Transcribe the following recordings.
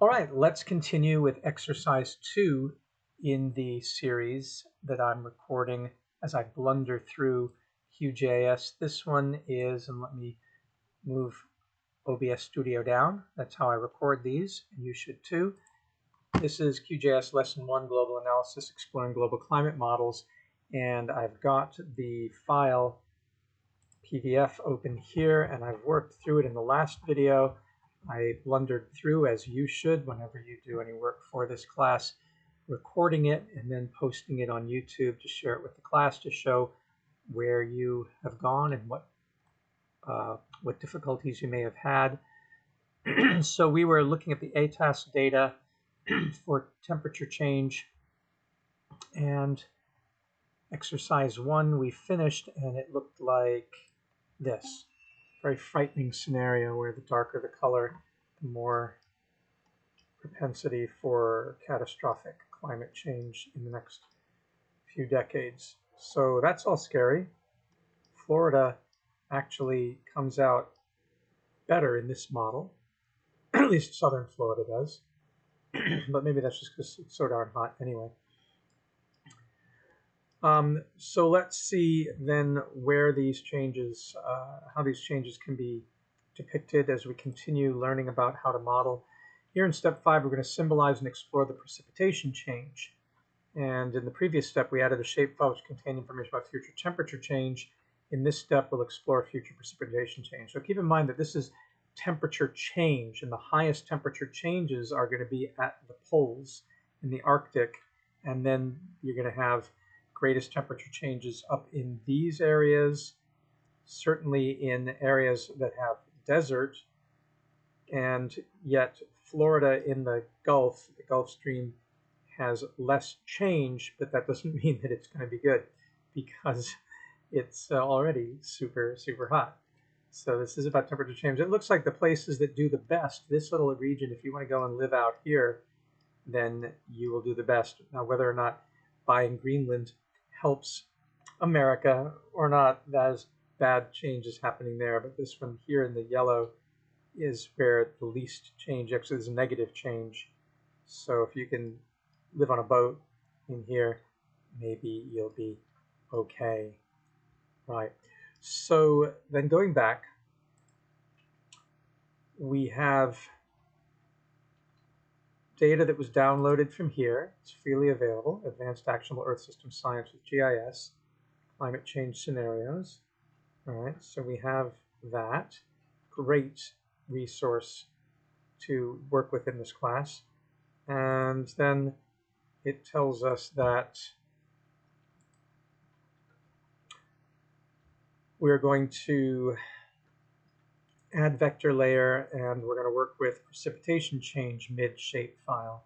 All right, let's continue with exercise 2 in the series that I'm recording as I blunder through QGIS. This one is, and let me move OBS Studio down. That's how I record these, and you should too. This is QGIS Lesson 1, Global Analysis, Exploring Global Climate Models, and I've got the file PDF open here, and I've worked through it in the last video. I blundered through, as you should whenever you do any work for this class, recording it and then posting it on YouTube to share it with the class to show where you have gone and what difficulties you may have had. So we were looking at the ATAS data for temperature change, and exercise 1 we finished, and it looked like this. Very frightening scenario where the darker the color, the more propensity for catastrophic climate change in the next few decades. So that's all scary. Florida actually comes out better in this model, at least southern Florida does, but maybe that's just because it's so darn hot anyway. So let's see then where these changes, how these changes can be depicted as we continue learning about how to model. Here in step 5, we're going to symbolize and explore the precipitation change. And in the previous step, we added a shapefile which contained information about future temperature change. In this step, we'll explore future precipitation change. So keep in mind that this is temperature change, and the highest temperature changes are going to be at the poles in the Arctic, and then you're going to have greatest temperature changes up in these areas, certainly in areas that have desert, and yet Florida in the Gulf Stream has less change, but that doesn't mean that it's going to be good because it's already super, super hot. So this is about temperature change. It looks like the places that do the best, this little region, if you want to go and live out here, then you will do the best. Now, whether or not buying Greenland helps America or not, there's bad changes happening there, but this one here in the yellow is where the least change, actually there's a negative change. So if you can live on a boat in here, maybe you'll be okay. Right, so then going back, we have data that was downloaded from here. It's freely available, Advanced Actionable Earth System Science with GIS, Climate Change Scenarios. All right, so we have that. Great resource to work with in this class. And then it tells us that we're going to add vector layer, and we're going to work with precipitation change mid-shapefile.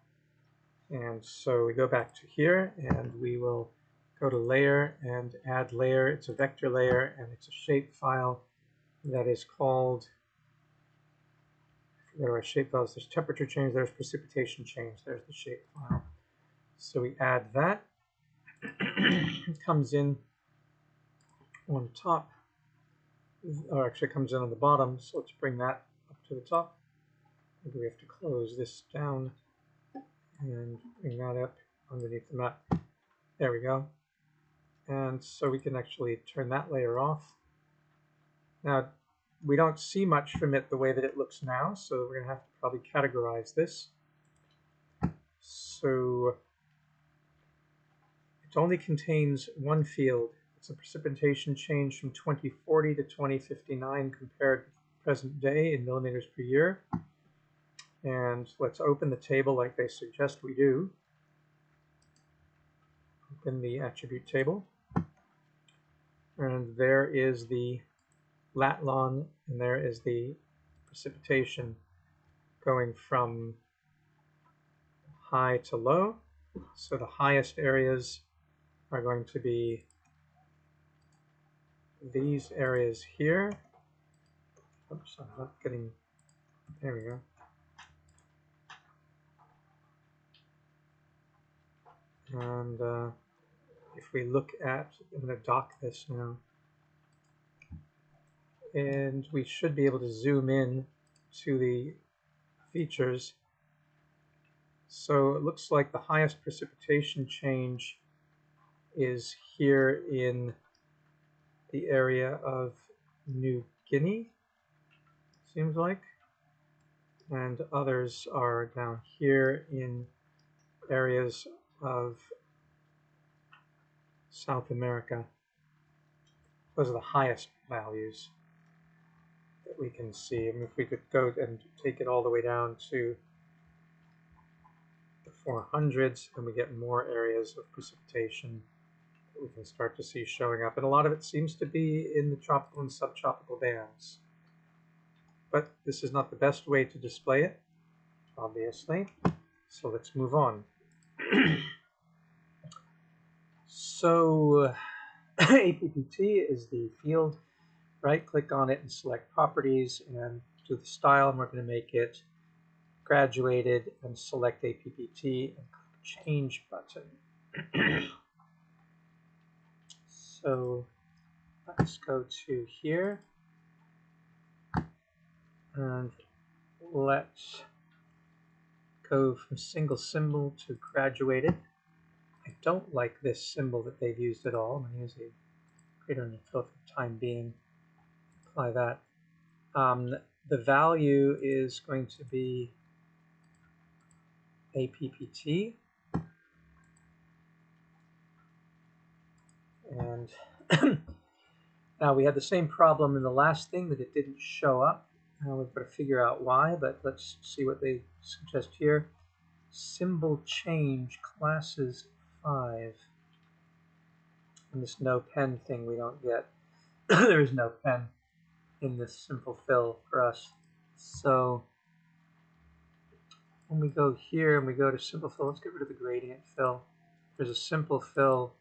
And so we go back to here, and we will go to layer and add layer. It's a vector layer, and it's a shapefile that is called, I forget our shapefiles. There's temperature change, there's precipitation change, there's the shapefile. So we add that. It comes in on top, or actually comes in on the bottom, so let's bring that up to the top. Maybe we have to close this down and bring that up underneath the map. There we go. And so we can actually turn that layer off. Now, we don't see much from it the way that it looks now, so we're going to have to probably categorize this. So it only contains one field. It's a precipitation change from 2040 to 2059 compared to present day in millimeters per year. And let's open the table like they suggest we do. Open the attribute table. And there is the lat long, and there is the precipitation going from high to low. So the highest areas are going to be these areas here. Oops, I'm not getting, there we go. And if we look at, I'm going to dock this now, and we should be able to zoom in to the features. So it looks like the highest precipitation change is here in the area of New Guinea, seems like, and others are down here in areas of South America. Those are the highest values that we can see. I mean, if we could go and take it all the way down to the 400s, and we get more areas of precipitation that we can start to see showing up. And a lot of it seems to be in the tropical and subtropical bands. But this is not the best way to display it, obviously. So let's move on. So APPT is the field. Right-click on it and select Properties and do the style, and we're going to make it graduated and select APPT and click Change button. So let's go to here and let's go from single symbol to graduated. I don't like this symbol that they've used at all. I'm going to use a greater than fill for the time being. Apply that. The value is going to be APPT. And now we had the same problem in the last thing that it didn't show up. Now we've got to figure out why, but let's see what they suggest here. Symbol change classes 5. And this no pen thing we don't get. There is no pen in this simple fill for us. So when we go here and we go to simple fill, let's get rid of the gradient fill. There's a simple fill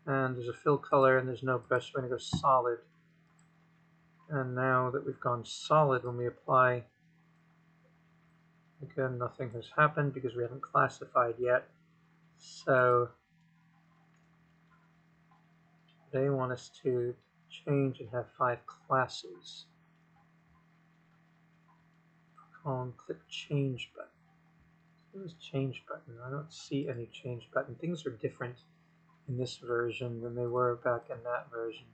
and there's a fill color and there's no brush. We're going to go solid. And now that we've gone solid, when we apply, again, nothing has happened because we haven't classified yet. So they want us to change and have 5 classes. Column, click change button. Where's change button? I don't see any change button. Things are different in this version than they were back in that version.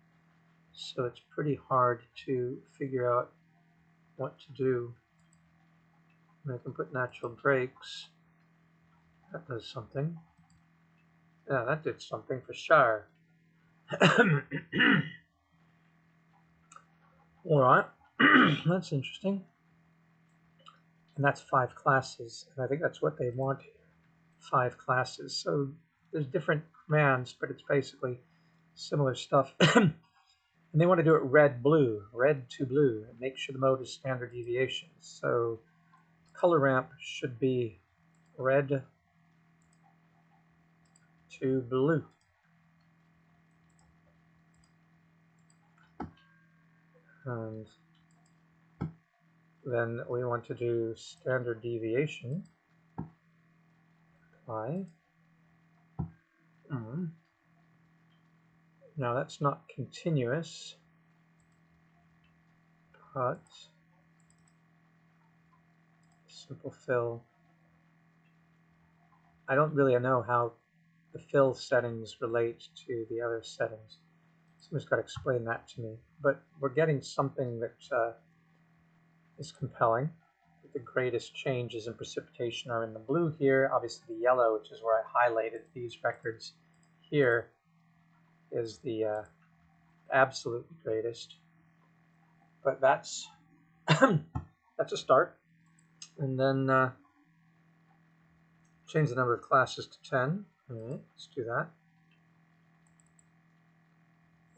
So it's pretty hard to figure out what to do. And I can put natural breaks. That does something. Yeah, that did something for sure. Alright, that's interesting. And that's 5 classes, and I think that's what they want here. 5 classes. So there's different commands, but it's basically similar stuff. And they want to do it red to blue, and make sure the mode is standard deviation. So color ramp should be red to blue. And then we want to do standard deviation. Apply. Now that's not continuous, but simple fill. I don't really know how the fill settings relate to the other settings. Someone's got to explain that to me. But we're getting something that is compelling. The greatest changes in precipitation are in the blue here. Obviously the yellow, which is where I highlighted these records here, is the absolutely greatest. But that's that's a start. And then change the number of classes to 10. All right, let's do that.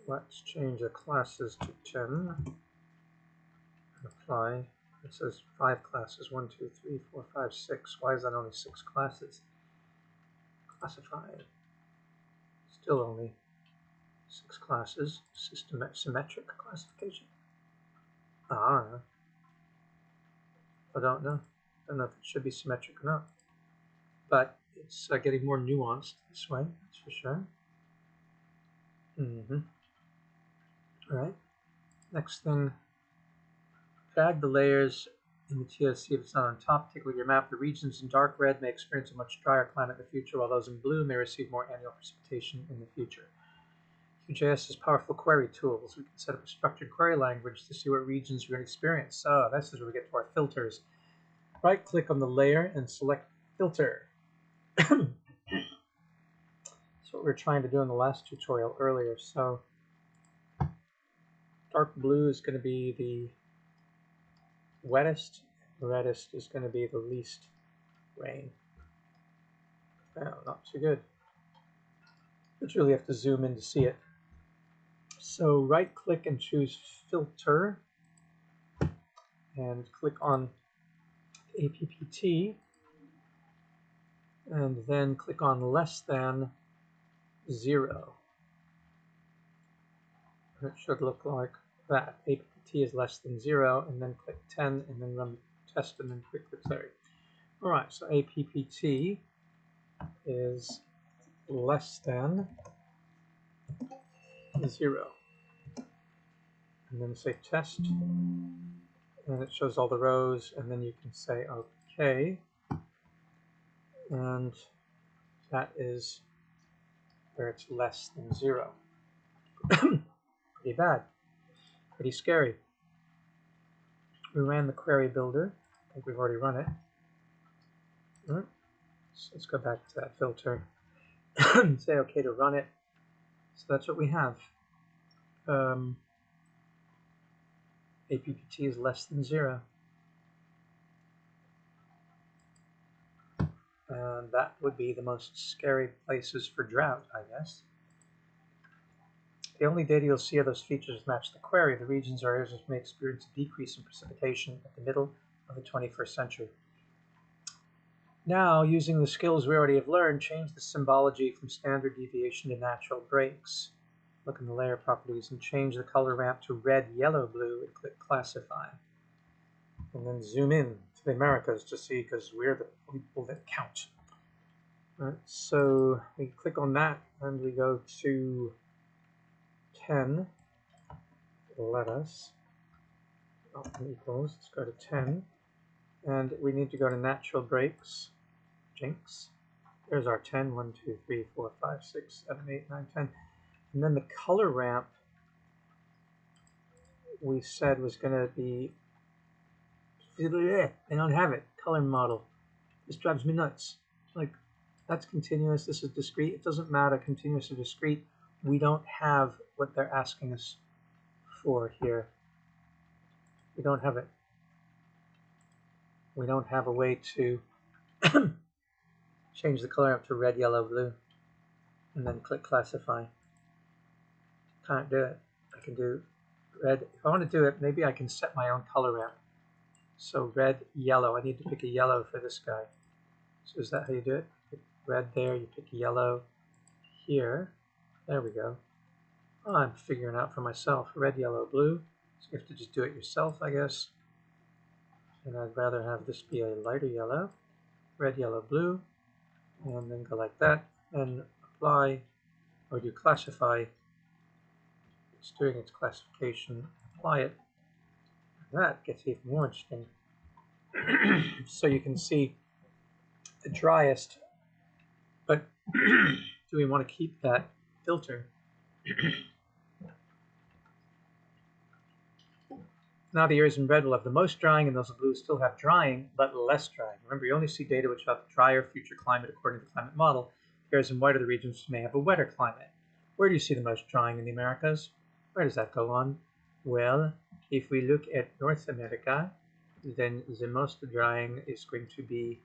Let's change the classes to 10. Apply. It says 5 classes. 1, 2, 3, 4, 5, 6. Why is that only 6 classes? Classify. Still only 6 classes. Symmetric classification. I don't know. I don't know. I don't know if it should be symmetric or not. But it's getting more nuanced this way, that's for sure. All right. Next thing, drag the layers in the TOC if it's not on top. Take a look at your map. The regions in dark red may experience a much drier climate in the future, while those in blue may receive more annual precipitation in the future. QGIS has powerful query tools. We can set up a structured query language to see what regions we're going to experience. So this is where we get to our filters. Right-click on the layer and select Filter. That's what we were trying to do in the last tutorial earlier. So dark blue is going to be the wettest. The reddest is going to be the least rain. Oh, not too good. But you really have to zoom in to see it. So right-click and choose Filter, and click on APPT, and then click on less than 0. And it should look like that. APPT is less than 0, and then click 10, and then run test, and then click Declare. All right, so APPT is less than 0. And then say test, and it shows all the rows, and then you can say OK, and that is where it's less than 0. Pretty bad, pretty scary. We ran the query builder. I think we've already run it. All right. So let's go back to that filter and say OK to run it. So that's what we have. APPT is less than 0. And that would be the most scary places for drought, I guess. The only data you'll see of those features match the query. The regions or areas which may experience a decrease in precipitation at the middle of the 21st century. Now, using the skills we already have learned, change the symbology from standard deviation to natural breaks. Look in the layer properties and change the color ramp to red, yellow, blue, and click Classify. And then zoom in to the Americas to see, because we're the people that count. All right, so we click on that and we go to 10. Let us equals. Let's go to 10, and we need to go to natural breaks. Jinx. There's our 10. 1, 2, 3, 4, 5, 6, 7, 8, 9, 10. And then the color ramp we said was going to be. I don't have it. Color model. This drives me nuts. Like, that's continuous. This is discrete. It doesn't matter, continuous or discrete. We don't have what they're asking us for here. We don't have it. We don't have a way to change the color up to red, yellow, blue, and then click Classify. Can't do it. I can do red. If I want to do it, maybe I can set my own color ramp. So red, yellow. I need to pick a yellow for this guy. So is that how you do it? Pick red there, you pick yellow here. There we go. Oh, I'm figuring out for myself. Red, yellow, blue. So you have to just do it yourself, I guess. And I'd rather have this be a lighter yellow. Red, yellow, blue. And then go like that. And apply, or do classify. It's doing its classification. Apply it. And that gets even more interesting. So you can see the driest. But do we want to keep that filter? Now the areas in red will have the most drying, and those in blue still have drying, but less drying. Remember, you only see data which have drier future climate according to the climate model. Areas in white are the regions which may have a wetter climate. Where do you see the most drying in the Americas? Where does that go on? Well, if we look at North America, then the most drying is going to be,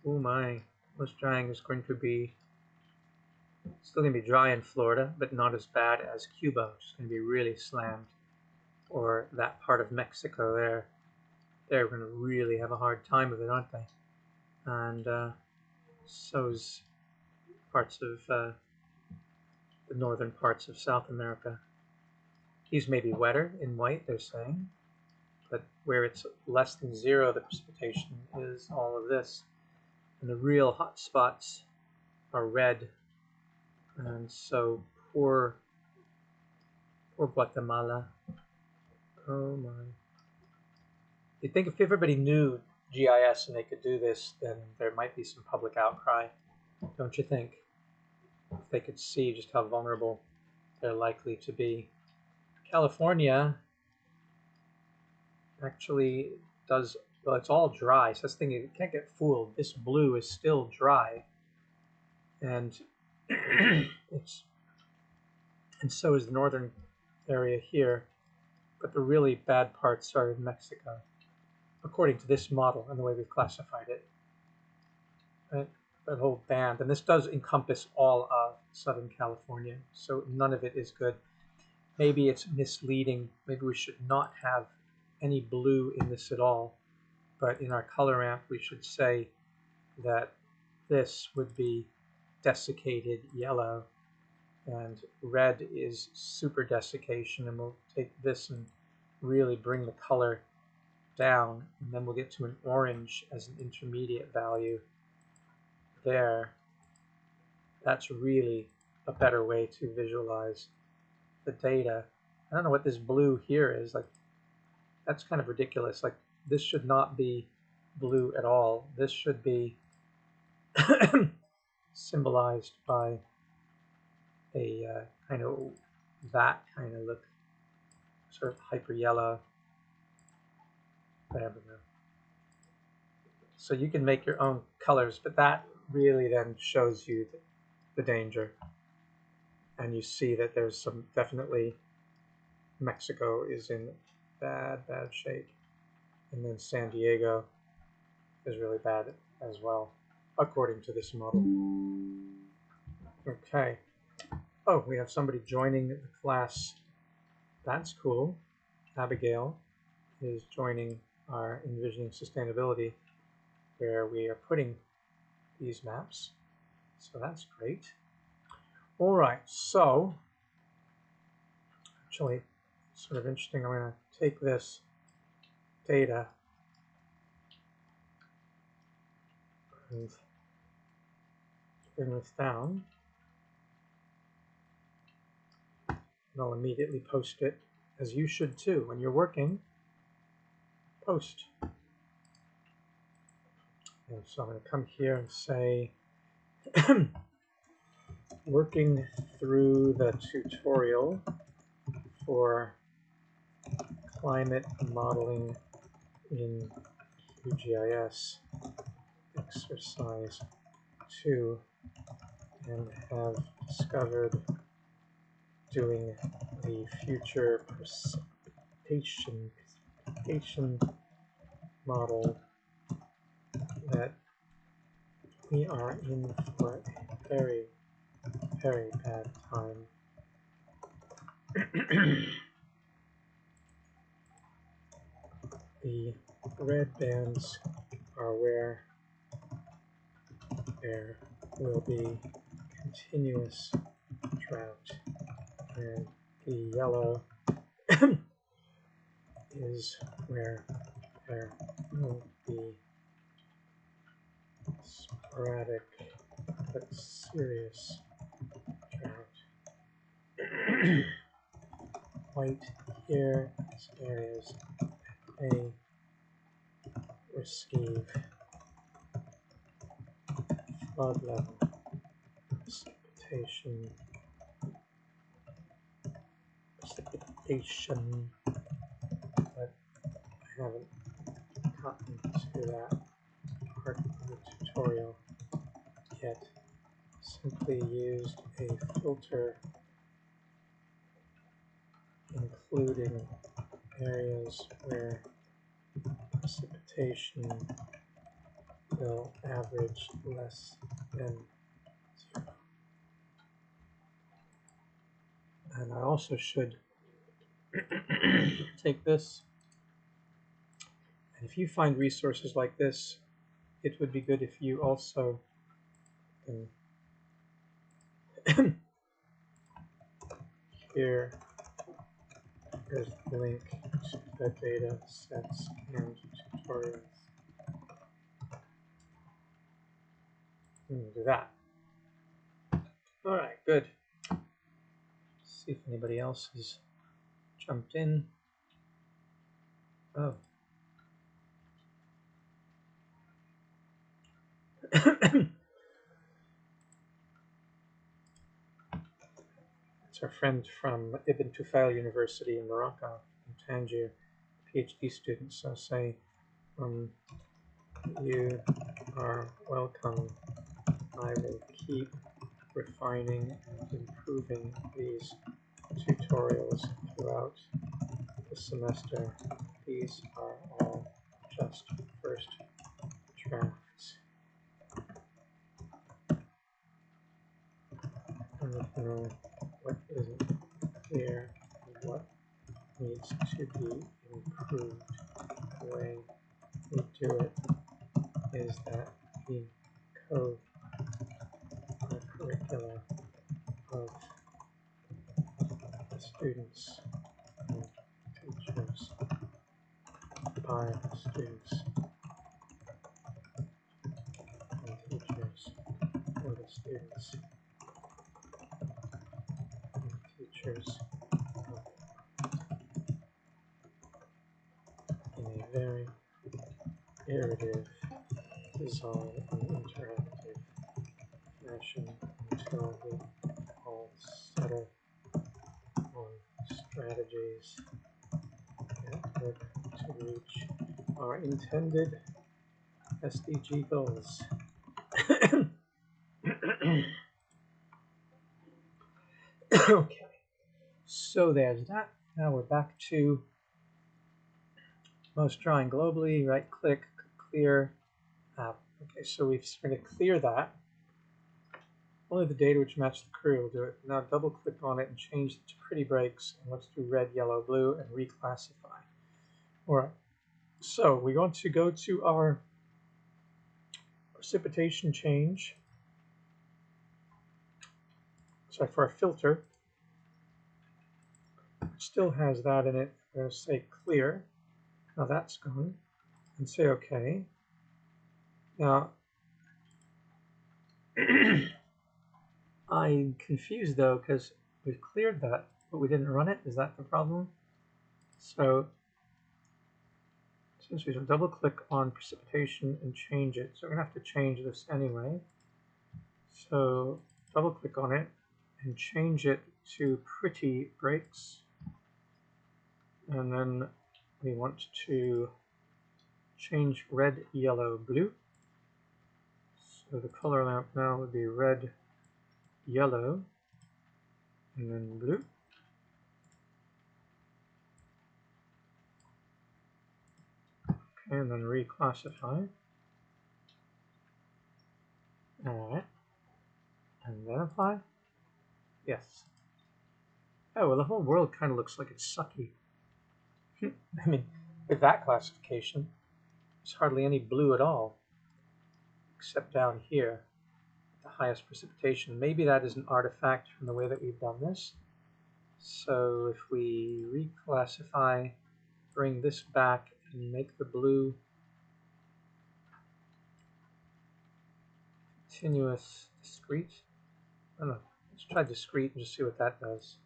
oh my, most drying is going to be, still going to be dry in Florida, but not as bad as Cuba, which is going to be really slammed. Or that part of Mexico there, they're going to really have a hard time with it, aren't they? And so's parts of the northern parts of South America. These may be wetter in white, they're saying, but where it's less than 0, the precipitation is all of this. And the real hot spots are red. And so poor Guatemala. Oh my. You'd think if everybody knew GIS and they could do this, then there might be some public outcry, don't you think? If they could see just how vulnerable they're likely to be. California actually does, well, it's all dry, so that's the thing, you can't get fooled. This blue is still dry, and and so is the northern area here, but the really bad parts are in Mexico, according to this model and the way we've classified it. Right? That whole band, and this does encompass all of Southern California, so none of it is good. Maybe it's misleading. Maybe we should not have any blue in this at all, but in our color ramp we should say that this would be desiccated yellow, and red is super desiccation, and we'll take this and really bring the color down, and then we'll get to an orange as an intermediate value there. That's really a better way to visualize the data. I don't know what this blue here is, like that's kind of ridiculous. Like this should not be blue at all. This should be symbolized by a kind of that kind of look, sort of hyper yellow, whatever. So you can make your own colors, but that really then shows you the danger. And you see that there's some, definitely Mexico is in bad shape. And then San Diego is really bad as well, according to this model. Okay. Oh, we have somebody joining the class. That's cool. Abigail is joining our Envisioning Sustainability, where we are putting these maps. So that's great. All right, so actually, sort of interesting. I'm going to take this data and bring this down, and I'll immediately post it, as you should too. When you're working, post. And so I'm going to come here and say, working through the tutorial for climate modeling in QGIS, exercise 2, and have discovered doing the future precipitation model that we are in for a very, very bad time. The red bands are where there will be continuous drought, and the yellow is where there will be sporadic but serious drought. White here is areas that may receive flood level precipitation, but I haven't gotten to that part of the tutorial yet. Simply used a filter including areas where precipitation will average less than 0. And I also should take this, and if you find resources like this, it would be good if you also here is the link to the data sets and tutorials. Do that. All right, good. Let's see if anybody else has jumped in. Oh, It's our friend from Ibn Tufail University in Morocco, in Tangier, PhD student. So say, you are welcome. I will keep refining and improving these tutorials throughout the semester. These are all just first drafts. I want to know what isn't clear and what needs to be improved. The way we do it is that we code the curricula of the students and teachers by the students and teachers for the students and teachers in a very iterative, design and interactive fashion until we all settle on strategies that work to reach our intended SDG goals. Okay, so there's that. Now we're back to most drawing globally, right click, clear. Okay, so we're going to clear that. Only the data which match the query will do it. Now double click on it and change it to pretty breaks. And let's do red, yellow, blue and reclassify. All right, so we're going to go to our precipitation change. Sorry, for our filter. It still has that in it. I'm going to say clear. Now that's gone. And say OK. Now, I'm confused though because we've cleared that, but we didn't run it. Is that the problem? So since we double click on precipitation and change it, so we're gonna have to change this anyway. So double click on it and change it to pretty breaks, and then we want to change red, yellow, blue. So the color lamp now would be red, yellow, and then blue. And then reclassify. Alright. And then apply. Yes. Oh, well, the whole world kind of looks like it's sucky. I mean, with that classification, there's hardly any blue at all, except down here, the highest precipitation. Maybe that is an artifact from the way that we've done this. So if we reclassify, bring this back, and make the blue continuous discrete. I don't know. Let's try discrete and just see what that does.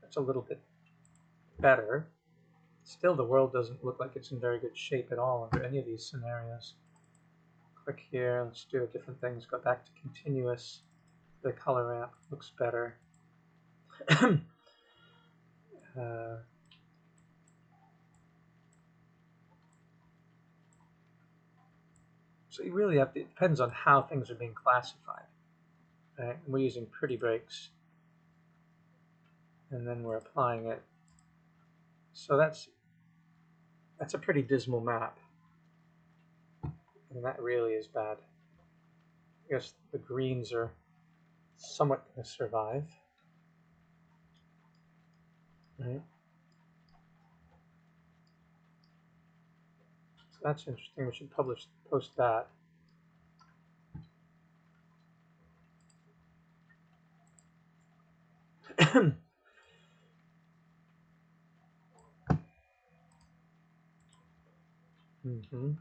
That's a little bit better. Still, the world doesn't look like it's in very good shape at all under any of these scenarios. Click here. Let's do a different thing. Let's go back to continuous. The color ramp looks better. So you really have to, it depends on how things are being classified. Right? We're using pretty breaks, and then we're applying it. So that's a pretty dismal map, and that really is bad. I guess the greens are somewhat going to survive. Right? So that's interesting. We should post that.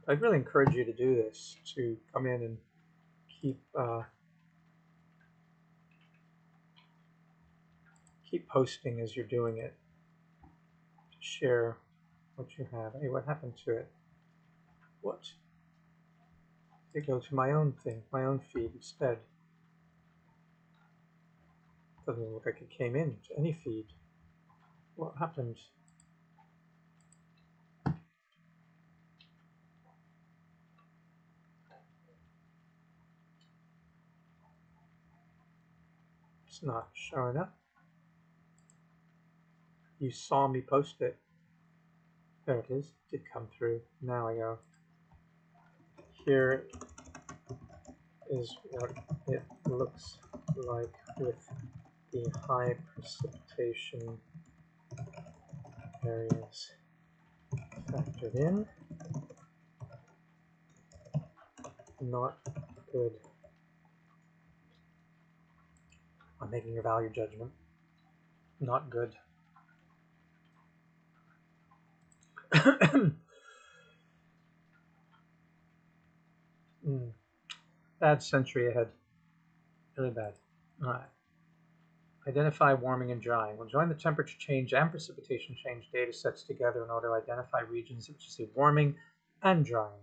I'd really encourage you to do this, to come in and keep posting as you're doing it. Share what you have. Hey, what happened to it? What? They go to my own thing, my own feed instead. Doesn't look like it came in to any feed. What happened? It's not showing up. You saw me post it. There it is. It did come through. Now I go. Here is what it looks like with the high precipitation areas factored in. Not good. I'm making a value judgment. Not good. Bad century ahead. Really bad. All right. Identify warming and drying. We'll join the temperature change and precipitation change data sets together in order to identify regions which see warming and drying.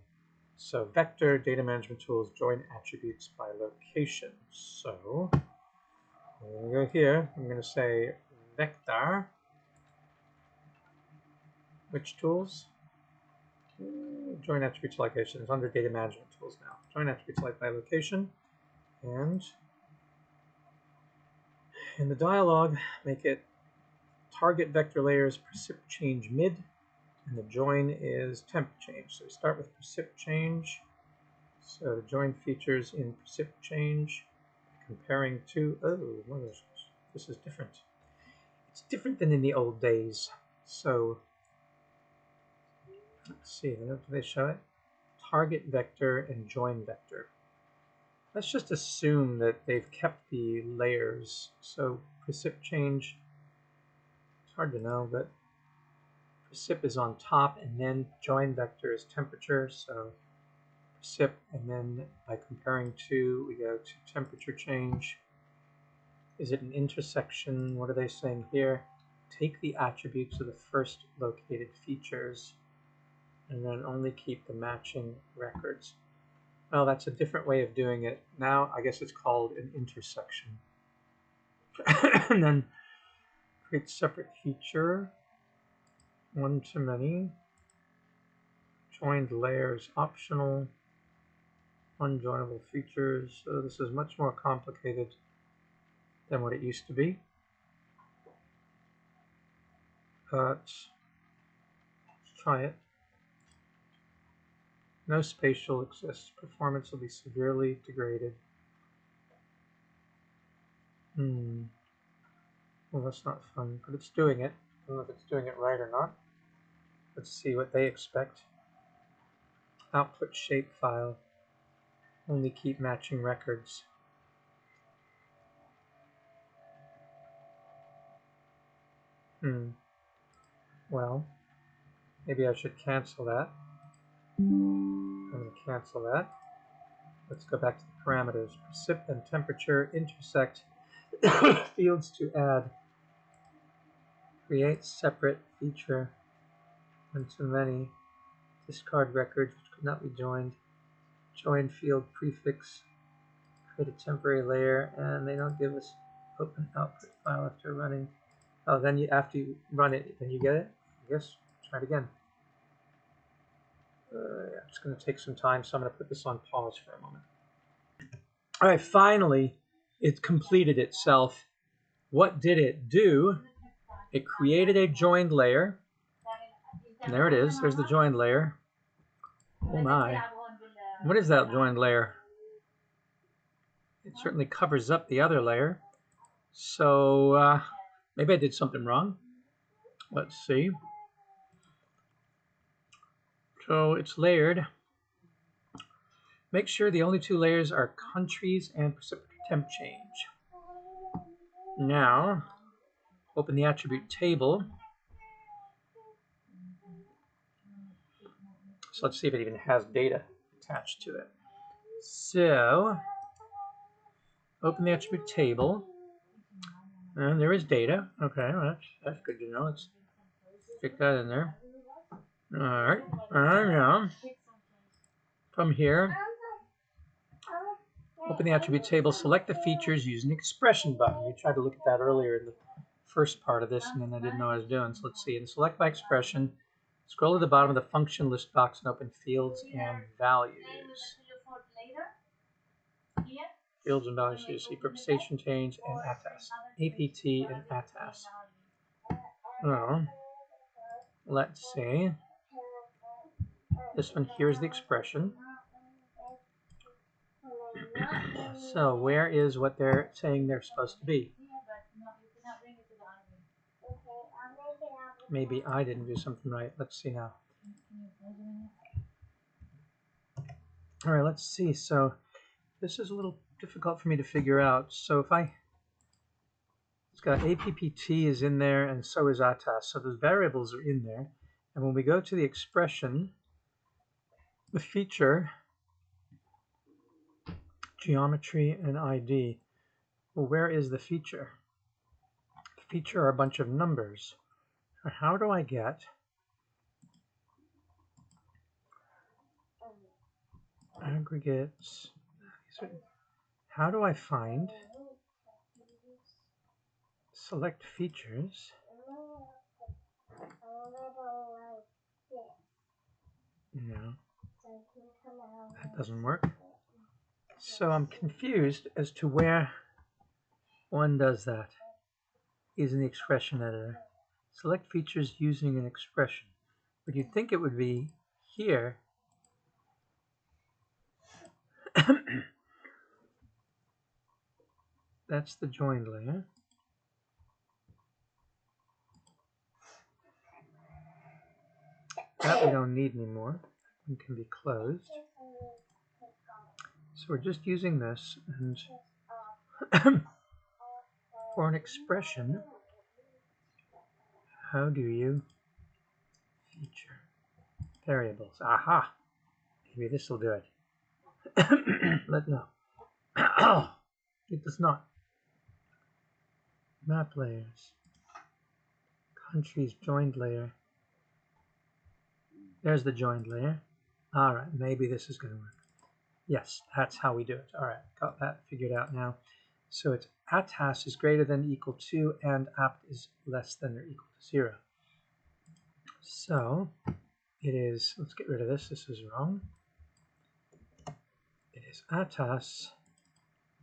So vector data management tools join attributes by location. So I'm going to go here. I'm going to say vector. Which tools? Join attributes by location. It's under data management tools now. Join attributes by location. And in the dialog, make it target vector layers precip change mid, and the join is temp change. So we start with precip change. So the join features in precip change, comparing to, this is different. It's different than in the old days. So let's see, do they show it? Target vector and join vector. Let's just assume that they've kept the layers. So precip change, it's hard to know, but precip is on top, and then join vector is temperature. So precip, and then by comparing to, we go to temperature change. Is it an intersection? What are they saying here? Take the attributes of the first located features and then only keep the matching records. Well, that's a different way of doing it. Now, I guess it's called an intersection. And then create separate feature, one to many, joined layers optional, unjoinable features. So this is much more complicated than what it used to be. But let's try it. No spatial exists. Performance will be severely degraded. Well, that's not fun, but it's doing it. I don't know if it's doing it right or not. Let's see what they expect. Output shapefile. Only keep matching records. Well, maybe I should cancel that. I'm going to cancel that. Let's go back to the parameters. Precip and temperature intersect. Fields to add. Create separate feature. One to many. Discard records which could not be joined. Join field prefix. Create a temporary layer, and they don't give us open output file after running. Oh, then after you run it, then you get it? I guess. Try it again. It's going to take some time, so I'm going to put this on pause for a moment. All right, finally, it completed itself. What did it do? It created a joined layer. And there it is. There's the joined layer. Oh my. What is that joined layer? It certainly covers up the other layer. So maybe I did something wrong. Let's see. So it's layered. Make sure the only two layers are countries and precipitate temp change. Now, open the attribute table. So let's see if it even has data attached to it. So, open the attribute table. And there is data. Okay, well, that's good to know. Let's stick that in there. All right. Now, from here, Open the attribute table, select the features using the expression button. We tried to look at that earlier in the first part of this, and then I didn't know what I was doing. So let's see. And select by expression. Scroll to the bottom of the function list box and open fields and values. Fields and values, you see preposition change and ATAS. APT and ATAS. Oh, let's see. This one here is the expression. So where is what they're saying they're supposed to be? Maybe I didn't do something right. Let's see now. All right, let's see. So this is a little difficult for me to figure out. So if it's got APPT is in there and so is ATAS. So those variables are in there. And when we go to the expression, the feature, geometry, and ID, well, where is the feature? The feature are a bunch of numbers. So how do I get aggregates? How do I find select features? No, that doesn't work. So I'm confused as to where one does that. Is in the expression editor. Select features using an expression. But you'd think it would be here. That's the joined layer. That we don't need anymore. It can be closed. So we're just using this, and for an expression, how do you feature variables? Aha! Maybe this will do it. Let know. It does not. Map layers. Countries joined layer. There's the joined layer. All right, maybe this is going to work. Yes, that's how we do it. All right, got that figured out now. So it's ATAS is greater than or equal to, and apt is less than or equal to 0. So it is, let's get rid of this. This is wrong. It is ATAS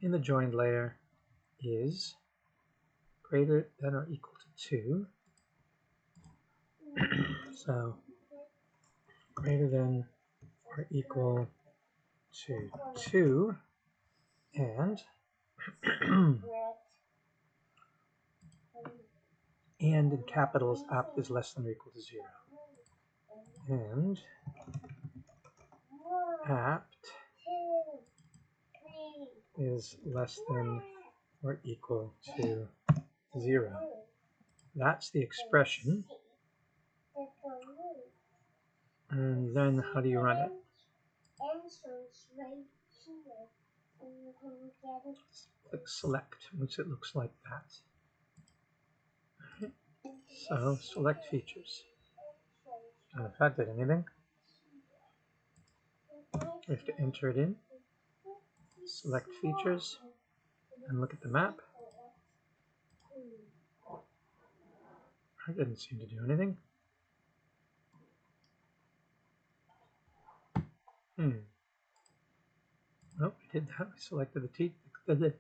in the joined layer is greater than or equal to 2. So greater than or equal to 2, and and in capitals, apt is less than or equal to 0. And apt is less than or equal to 0. That's the expression. And then how do you run it? Click select once it looks like that. So select features. And if that did anything, we have to enter it in. Select features and look at the map. That didn't seem to do anything. Nope, we did that. We selected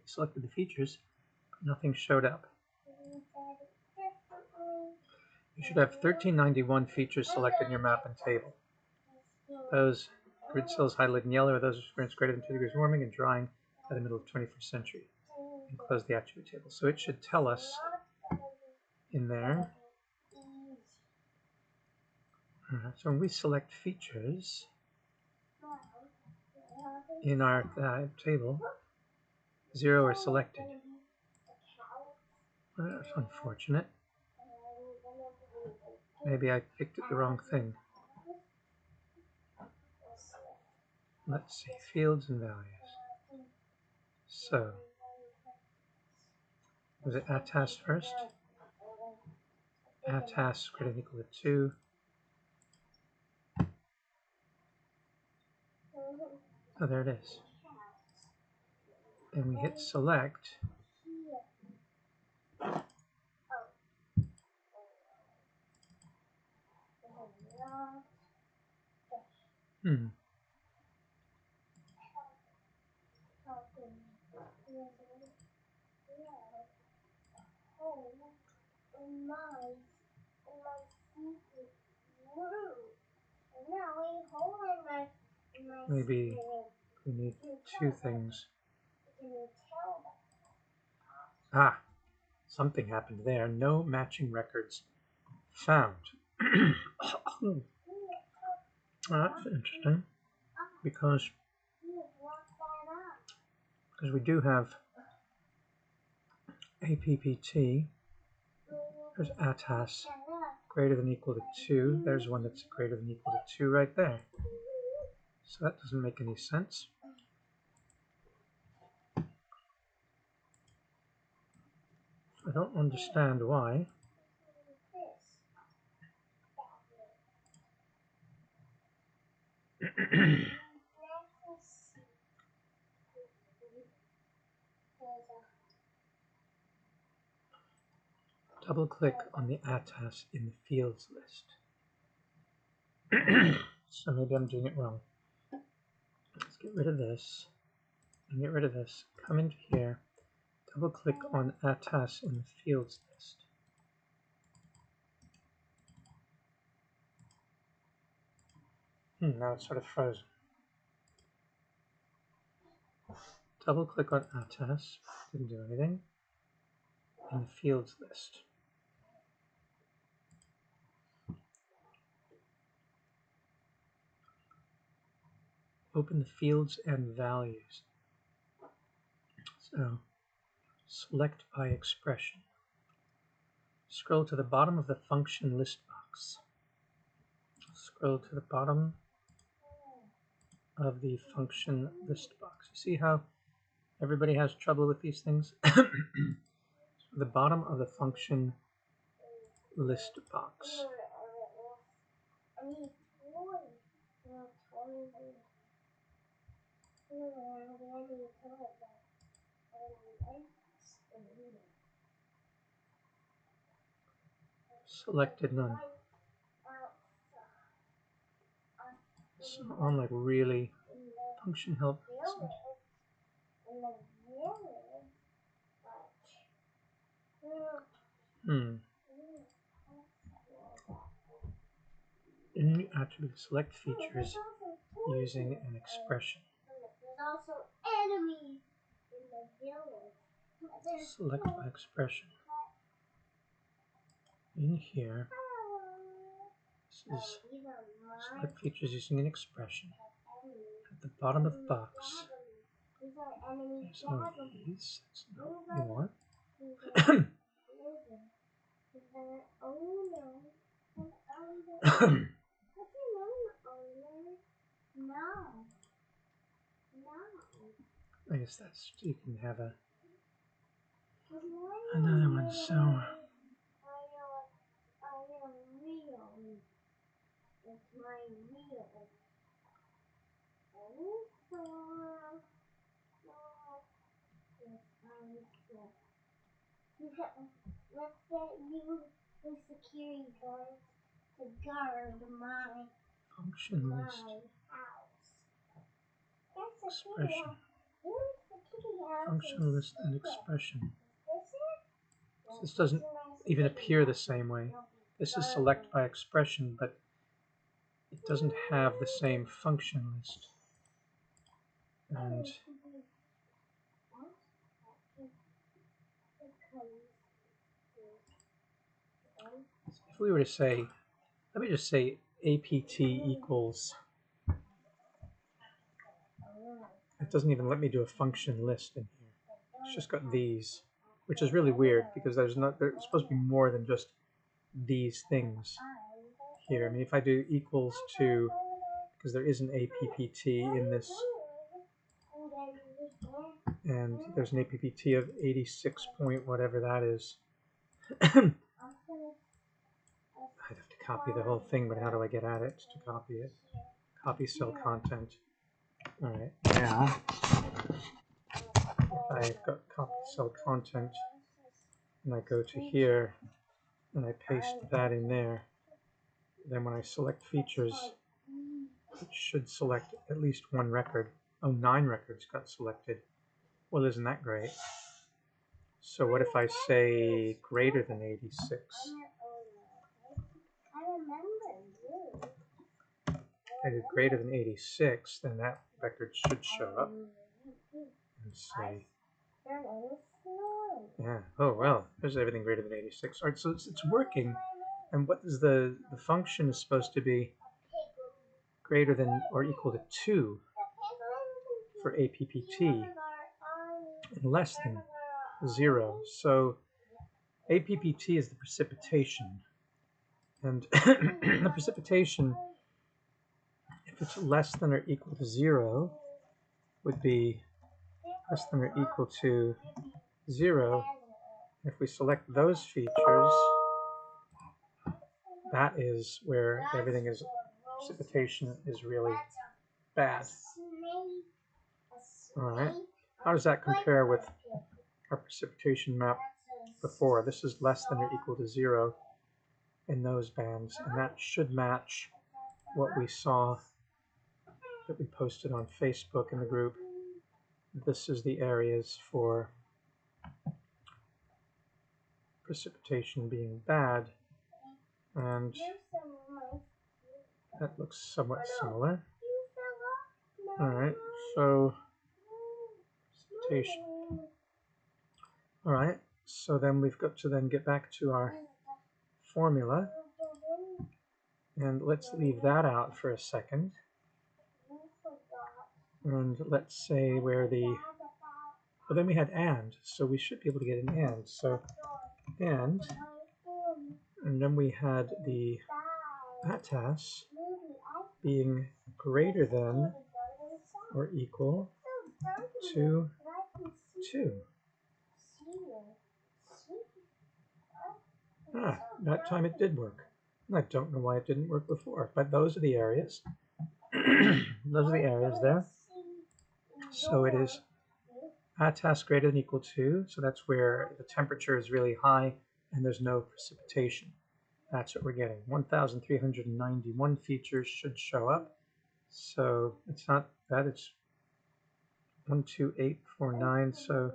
selected the features, but nothing showed up. You should have 1391 features selected in your map and table. Those grid cells highlighted in yellow are those experienced greater than 2 degrees warming and drying by the middle of the 21st century. And close the attribute table. So it should tell us in there. So when we select features in our table, 0 are selected. Well, that's unfortunate. Maybe I picked the wrong thing. Let's see, fields and values. So, was it ATAS first? ATAS greater than or equal to 2. Oh, there it is. and we hit select, maybe we need two things. Ah, something happened there. No matching records found. That's interesting, because we do have APPT. There's ATAS greater than or equal to 2. There's one that's greater than or equal to 2 right there. So that doesn't make any sense. I don't understand why. Double-click on the ATAS in the fields list. So maybe I'm doing it wrong. Let's get rid of this and get rid of this. Come into here, double-click on ATAS in the fields list. Now it's sort of frozen. Double-click on ATAS, didn't do anything, in the fields list. Open the fields and values. So select by expression. Scroll to the bottom of the function list box. Scroll to the bottom of the function list box. You see how everybody has trouble with these things? The bottom of the function list box. Selected none. So on like really function help. In the attribute, select features using an expression. Select by expression. In here, this is select features using an expression. At the bottom of the box, there's all these. That's not what we want. I guess that's, you can have another one. So function list expression. Function list and expression. So this doesn't even appear the same way. This is select by expression, but it doesn't have the same function list. And if we were to say, let me just say APT equals, it doesn't even let me do a function list in here. It's just got these, which is really weird because there's supposed to be more than just these things here. I mean, if I do equals to, because there is an APPT in this, and there's an APPT of 86 point whatever that is. I'd have to copy the whole thing, but how do I get at it to copy it? Copy cell content. All right, now I've got copy cell content, and I go to here, and I paste that in there. Then when I select features, it should select at least one record. Oh, 9 records got selected. Well, isn't that great? So what if I say greater than 86? I did greater than 86, then that record should show up. Let's see. Yeah. Oh, well, there's everything greater than 86. All right, so it's working. And what is the function is supposed to be greater than or equal to 2 for APPT and less than 0. So APPT is the precipitation. And the precipitation, if it's less than or equal to 0, would be less than or equal to 0. If we select those features, that is where everything is, precipitation is really bad. All right. How does that compare with our precipitation map before? This is less than or equal to 0 in those bands, and that should match what we saw that we posted on Facebook in the group. This is the areas for precipitation being bad, and that looks somewhat similar. All right, so precipitation. All right, so then we've got to then get back to our formula, and let's leave that out for a second. And let's say where the, well, then we had and, so we should be able to get an and. So and then we had the ATAS being greater than or equal to 2. Ah, that time it did work. I don't know why it didn't work before, but those are the areas. Those are the areas there. So it is ATAS greater than or equal to, so that's where the temperature is really high and there's no precipitation. That's what we're getting. 1,391 features should show up. So it's not that, it's 12849, so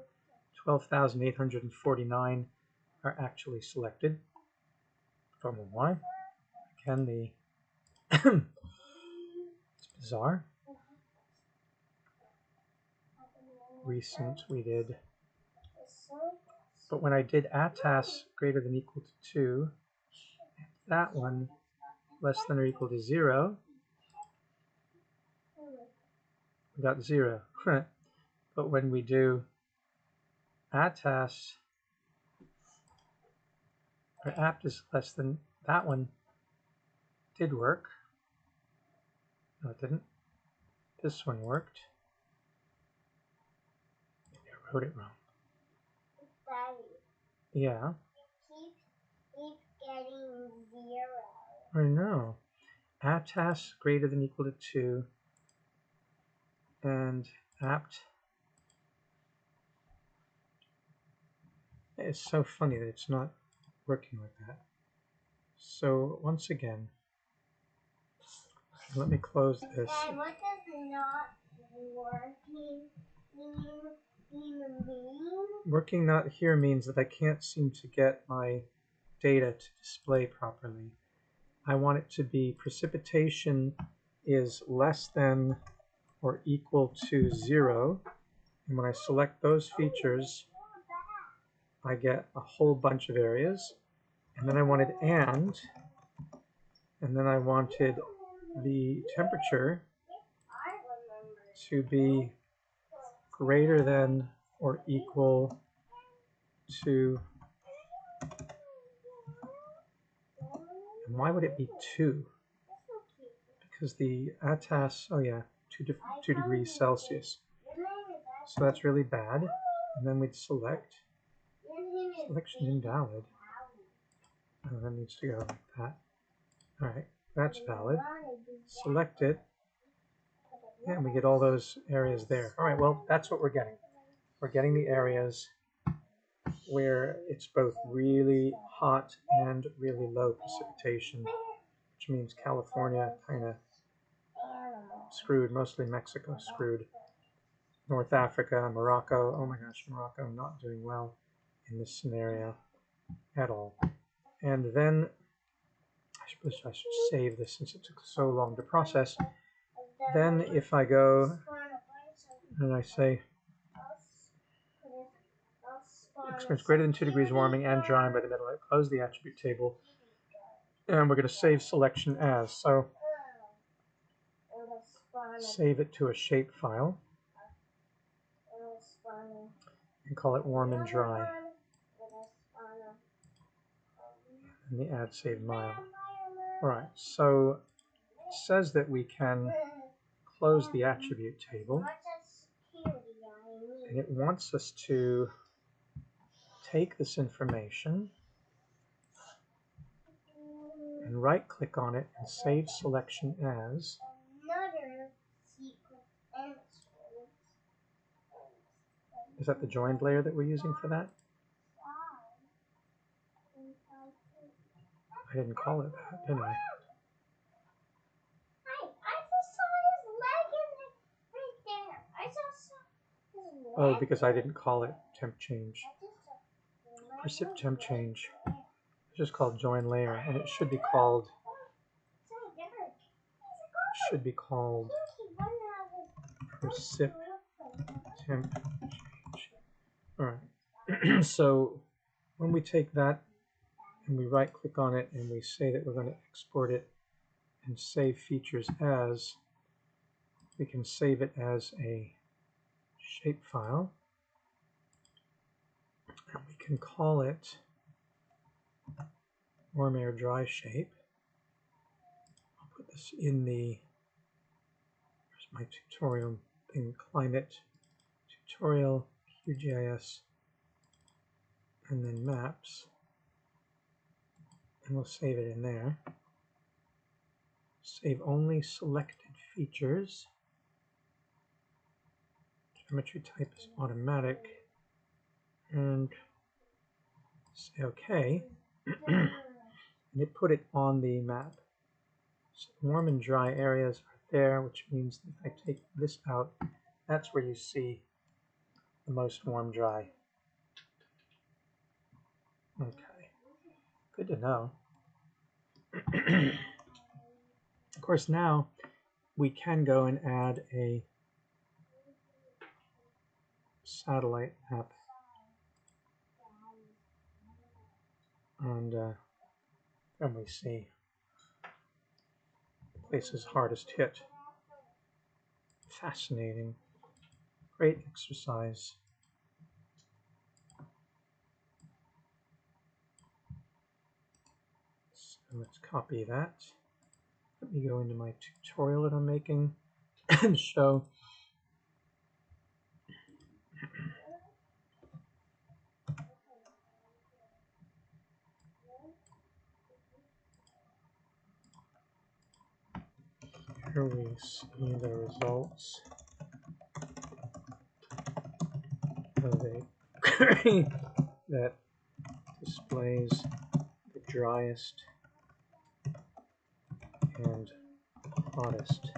12,849 are actually selected. Don't know why. Again, it's bizarre. Recent we did, but when I did ATAS greater than or equal to 2, that one less than or equal to 0, we got 0. But when we do ATAS, or apt is less than, that one did work. No, it didn't. This one worked. Maybe I wrote it wrong. Yeah. Keep getting 0. I know. ATAS greater than or equal to 2, and apt. It's so funny that it's not working like that. So once again, let me close this. And what does not working mean? Working not here means that I can't seem to get my data to display properly. I want it to be precipitation is less than or equal to 0. And when I select those features, I get a whole bunch of areas. And then I wanted and then I wanted the temperature to be greater than or equal to, and why would it be 2? Because the ATAS, oh yeah, 2 degrees Celsius. So that's really bad. And then we'd select, selection invalid. Oh, that needs to go like that. All right, that's valid. Select it, and we get all those areas there. All right, well, that's what we're getting. we're getting the areas where it's both really hot and really low precipitation, which means California kind of screwed, mostly Mexico screwed. North Africa, Morocco, oh my gosh, Morocco not doing well in this scenario at all. And then, I suppose I should save this since it took so long to process. Then if I go and I say, experience greater than 2 degrees warming and drying by the middle, I close the attribute table, and we're going to save selection as. So save it to a shape file and call it warm and dry. And the add save mile. All right, so it says that we can close the attribute table, and it wants us to take this information and right click on it and save selection as. Is that the joined layer that we're using for that? I didn't call it that, did I? Oh, because I didn't call it temp change. Precip temp change. It's just called join layer, and it should be called precip temp change. All right. So when we take that and we right click on it and we say that we're going to export it and save features as, we can save it as a shapefile, and we can call it warm air dry shape. I'll put this in the, here's my tutorial thing, climate tutorial, QGIS, and then maps, and we'll save it in there. Save only selected features. Geometry type is automatic, and say OK. And it put it on the map. So warm and dry areas are there, which means if I take this out, that's where you see the most warm dry. Okay, good to know. Of course, now we can go and add a satellite map, and then we see places hardest hit. Fascinating. Great exercise. So let's copy that. Let me go into my tutorial that I'm making and show. Here we see the results of a query that displays the driest and hottest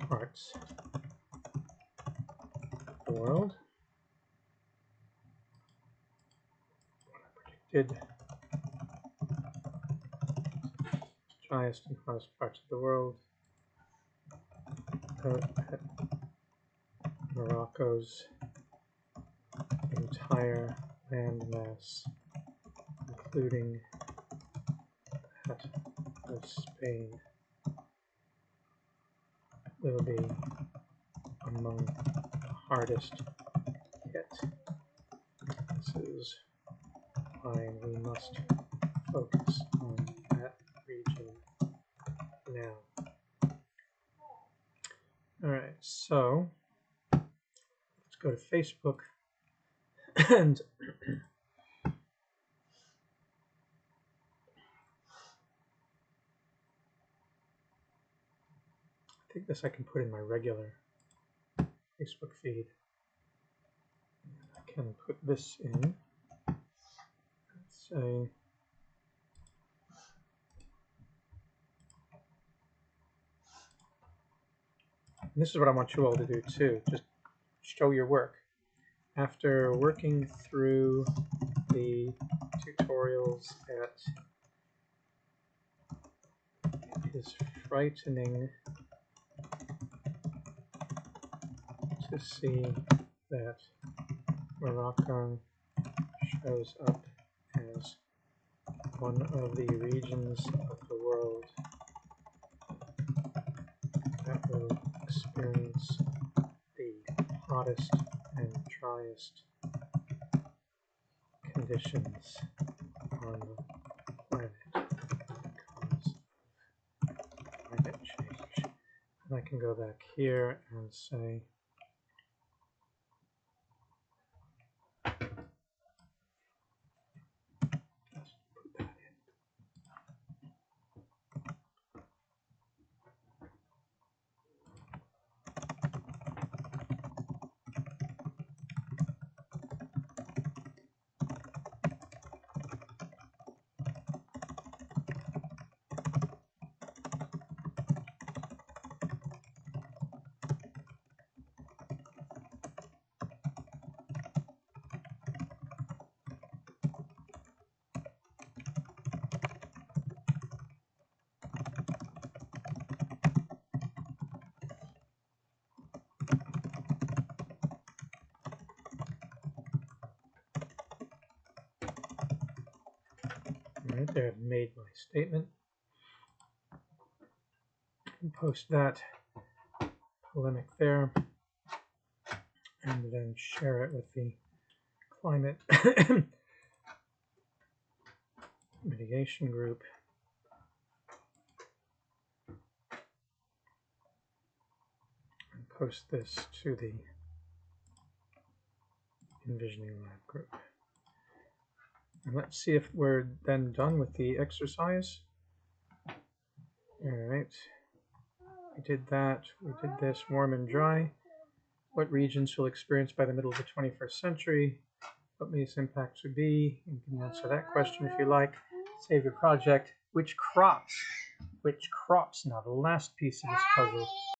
parts of the world. What I predicted, driest and hottest parts of the world. Note that Morocco's entire landmass, including that of Spain, will be among the hardest hit. This is why we must focus on that region now. All right, so let's go to Facebook and I think this I can put in my regular Facebook feed. I can put this in. Let's say and this is what I want you all to do too. Just show your work. After working through the tutorials at It is frightening to see that Morocco shows up as one of the regions of the world that will experience the hottest and driest conditions on the planet because of climate change. And I can go back here and say just put that in. Right there, I've made my statement. And post that polemic there, and then share it with the climate mitigation group. And post this to the Envisioning Lab group. And let's see if we're then done with the exercise. All right, we did that. We did this warm and dry. What regions will experience by the middle of the 21st century? What may its impacts would be? You can answer that question if you like. Save your project. Which crops? Which crops? Now the last piece of this puzzle.